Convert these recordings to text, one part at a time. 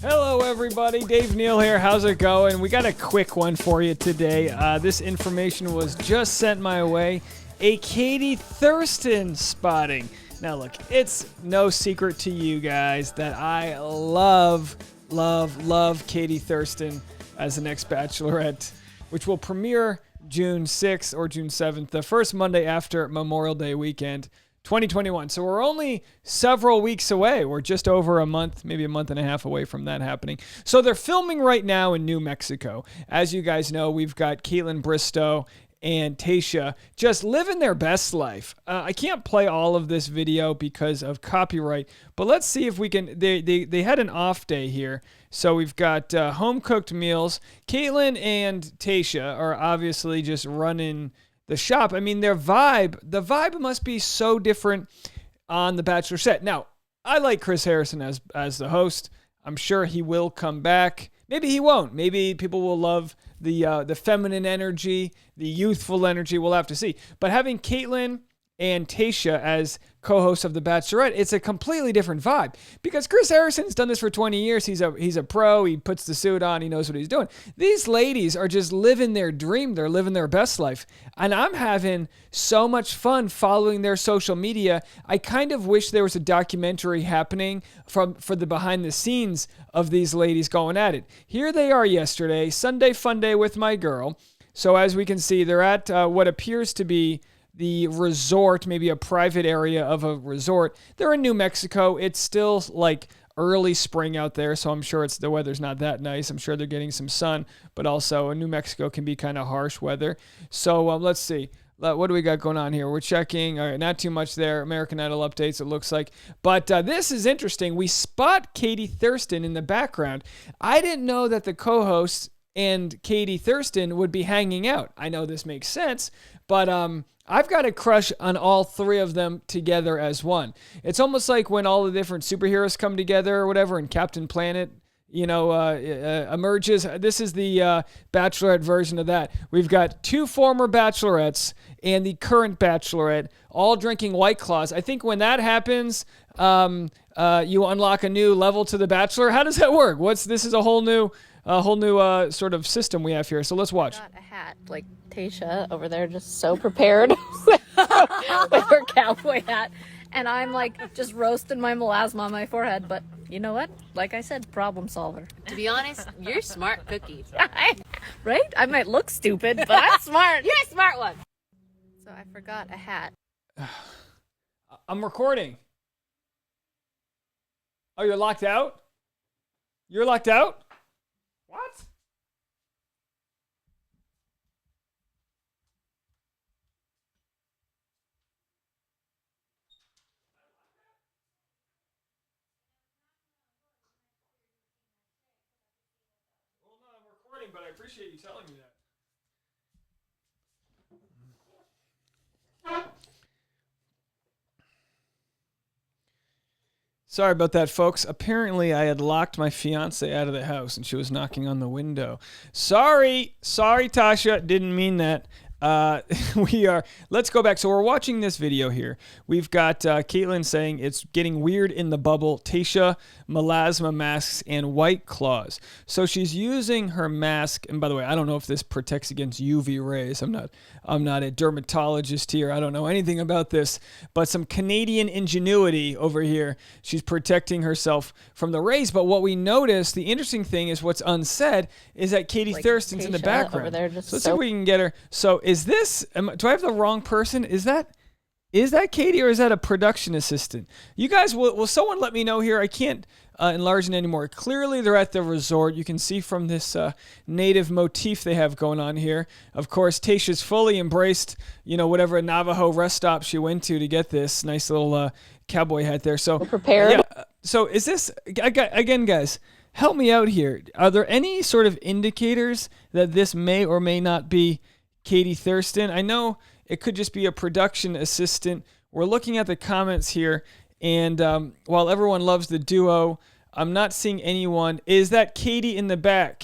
Hello, everybody. Dave Neal here. How's it going? We got a quick one for you today. This information was just sent my way. A Katie Thurston spotting. Now, look, it's no secret to you guys that I love Katie Thurston as the next Bachelorette, which will premiere June 6th or June 7th, the first Monday after Memorial Day weekend, 2021. So we're only several weeks away. We're just over a month, maybe a month and a half away from that happening. So they're filming right now in New Mexico. As you guys know, we've got Kaitlyn Bristowe and Tayshia just living their best life. I can't play all of this video because of copyright, but let's see if we can. They had an off day here. So we've got home-cooked meals. Kaitlyn and Tayshia are obviously just running the shop. I mean, the vibe must be so different on the Bachelor set. Now, I like Chris Harrison as the host. I'm sure he will come back. Maybe he won't. Maybe people will love the feminine energy, the youthful energy. We'll have to see. But having Kaitlyn and Tayshia as co-hosts of The Bachelorette, it's a completely different vibe because Chris Harrison's done this for 20 years. He's a pro. He puts the suit on. He knows what he's doing. These ladies are just living their dream. They're living their best life. And I'm having so much fun following their social media. I kind of wish there was a documentary happening for the behind the scenes of these ladies going at it. Here they are yesterday, Sunday fun day with my girl. So as we can see, they're at what appears to be the resort, maybe a private area of a resort. They're in New Mexico. It's still like early spring out there, so I'm sure the weather's not that nice. I'm sure they're getting some sun, but also New Mexico can be kind of harsh weather. So let's see. What do we got going on here? We're checking. All right, not too much there. American Idol updates, it looks like. But this is interesting. We spot Katie Thurston in the background. I didn't know that the co-hosts and Katie Thurston would be hanging out. I know this makes sense, but I've got a crush on all three of them together as one. It's almost like when all the different superheroes come together or whatever, and Captain Planet, emerges. This is the Bachelorette version of that. We've got two former Bachelorettes and the current Bachelorette all drinking White Claws. I think when that happens, you unlock a new level to the Bachelor. How does that work? This is a whole new sort of system we have here. So let's watch. Got a hat, like Tayshia over there, just so prepared with her cowboy hat, and I'm like just roasting my melasma on my forehead. But you know what? Like I said, problem solver. To be honest, you're a smart cookie. Right? I might look stupid, but I'm smart. You're a smart one. So I forgot a hat. I'm recording. Oh, you're locked out? You're locked out? What? Well, no, I'm recording, but I appreciate you telling me that. Sorry about that, folks. Apparently, I had locked my fiance out of the house, and she was knocking on the window. Sorry, Tasha. Didn't mean that. Let's go back. So we're watching this video here. We've got Kaitlyn saying it's getting weird in the bubble. Tayshia, melasma masks, and White Claws. So she's using her mask. And by the way, I don't know if this protects against UV rays. I'm not a dermatologist here. I don't know anything about this, but some Canadian ingenuity over here. She's protecting herself from the rays. But what we notice, the interesting thing is what's unsaid, is that Katie Thurston's Tayshia in the background. over there, just so let's see if we can get her. So do I have the wrong person? Is that Katie, or is that a production assistant? You guys, will someone let me know here? I can't enlarge it anymore. Clearly, they're at the resort. You can see from this native motif they have going on here. Of course, Tayshia's fully embraced, whatever Navajo rest stop she went to get this nice little cowboy hat there. So we're prepared. Yeah, so is this, again, guys, help me out here. Are there any sort of indicators that this may or may not be Katie Thurston? I know it could just be a production assistant. We're looking at the comments here, and while everyone loves the duo, I'm not seeing anyone. Is that Katie in the back?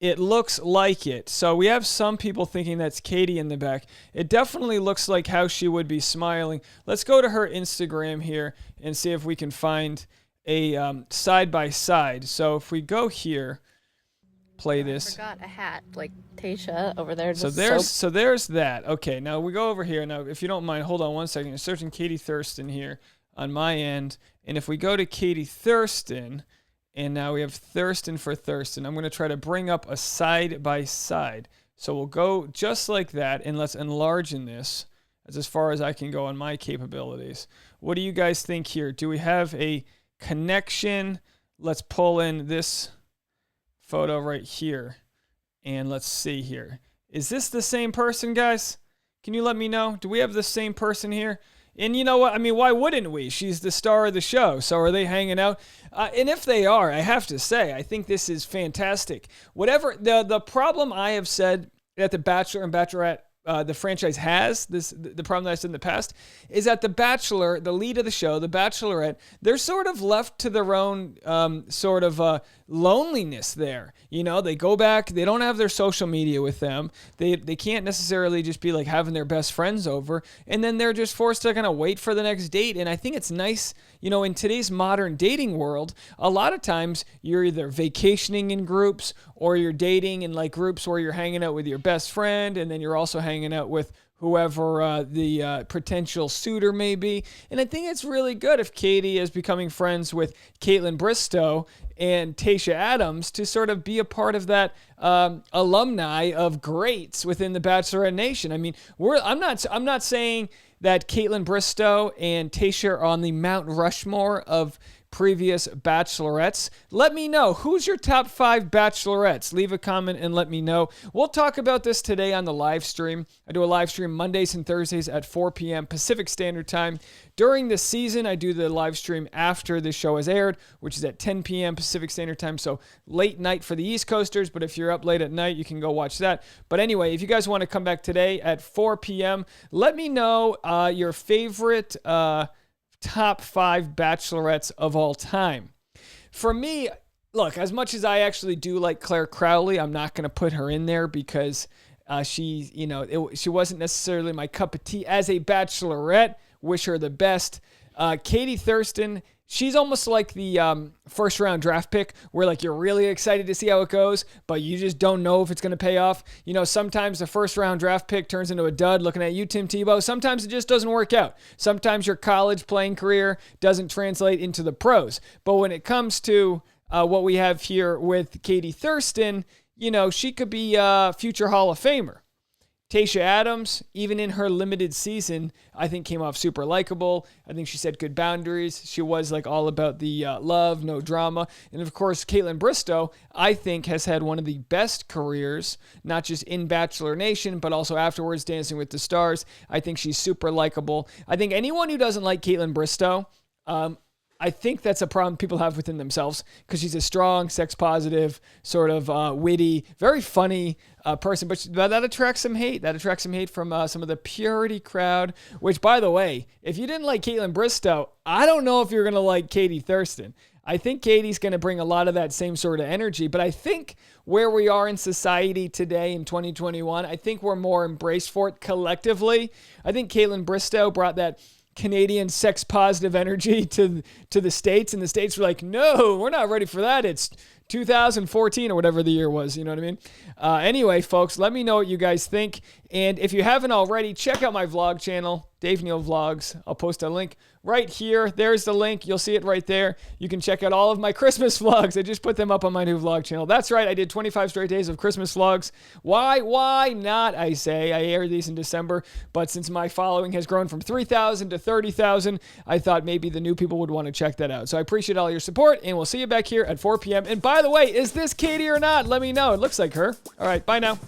It looks like it. So we have some people thinking that's Katie in the back. It definitely looks like how she would be smiling. Let's go to her Instagram here and see if we can find a side by side. So if we go here, play this. I forgot a hat, like Tasha over there. So Just there's that. Okay, now we go over here. Now, if you don't mind, hold on one second. You're searching Katie Thurston here on my end. And if we go to Katie Thurston, and now we have Thurston for Thurston, I'm going to try to bring up a side by side. So we'll go just like that, and let's enlarge in this as far as I can go on my capabilities. What do you guys think here? Do we have a connection? Let's pull in this photo right here, and let's see here. Is this the same person, guys? Can you let me know? Do we have the same person here? And you know what? I mean, why wouldn't we? She's the star of the show. So are they hanging out? And if they are, I have to say, I think this is fantastic. Whatever the problem I have said that The Bachelor and Bachelorette, the franchise has, the problem that I said in the past, is that The Bachelor, the lead of the show, The Bachelorette, they're sort of left to their own loneliness there. You know, they go back, they don't have their social media with them. They can't necessarily just be like having their best friends over, and then they're just forced to kind of wait for the next date. And I think it's nice, you know, in today's modern dating world, a lot of times you're either vacationing in groups or you're dating in like groups where you're hanging out with your best friend, and then you're also hanging out with whoever the potential suitor may be. And I think it's really good if Katie is becoming friends with Caitlin Bristow and Tasha Adams to sort of be a part of that alumni of greats within the Bachelorette Nation. I mean, I'm not saying that Caitlin Bristow and Tasha are on the Mount Rushmore of previous Bachelorettes. Let me know. Who's your top 5 Bachelorettes? Leave a comment and let me know. We'll talk about this today on the live stream. I do a live stream Mondays and Thursdays at 4 p.m. Pacific Standard Time. During the season, I do the live stream after the show has aired, which is at 10 p.m. Pacific Standard Time. So late night for the East Coasters, but if you're up late at night, you can go watch that. But anyway, if you guys want to come back today at 4 p.m., let me know your favorite top 5 Bachelorettes of all time. For me, look, as much as I actually do like Claire Crowley, I'm not going to put her in there because she wasn't necessarily my cup of tea as a Bachelorette. Wish her the best. Katie Thurston, she's almost like the first round draft pick where like you're really excited to see how it goes, but you just don't know if it's going to pay off. You know, sometimes the first round draft pick turns into a dud. Looking at you, Tim Tebow, sometimes it just doesn't work out. Sometimes your college playing career doesn't translate into the pros. But when it comes to what we have here with Katie Thurston, you know, she could be a future Hall of Famer. Tasha Adams, even in her limited season, I think came off super likable. I think she set good boundaries. She was like all about the love, no drama. And of course, Caitlin Bristow, I think has had one of the best careers, not just in Bachelor Nation, but also afterwards Dancing with the Stars. I think she's super likable. I think anyone who doesn't like Caitlin Bristow, I think that's a problem people have within themselves because she's a strong, sex-positive, sort of witty, very funny person. But that attracts some hate. That attracts some hate from some of the purity crowd, which, by the way, if you didn't like Caitlin Bristow, I don't know if you're going to like Katie Thurston. I think Katie's going to bring a lot of that same sort of energy. But I think where we are in society today in 2021, I think we're more embraced for it collectively. I think Caitlin Bristow brought that Canadian sex-positive energy to the States, and the States were like, no, we're not ready for that. It's 2014 or whatever the year was, you know what I mean? Anyway, folks, let me know what you guys think, and if you haven't already, check out my vlog channel, Dave Neal Vlogs. I'll post a link right here. There's the link. You'll see it right there. You can check out all of my Christmas vlogs. I just put them up on my new vlog channel. That's right. I did 25 straight days of Christmas vlogs. Why not, I say? I aired these in December, but since my following has grown from 3,000 to 30,000, I thought maybe the new people would want to check that out. So I appreciate all your support, and we'll see you back here at 4 p.m. And by the way, is this Katie or not? Let me know. It looks like her. All right. Bye now.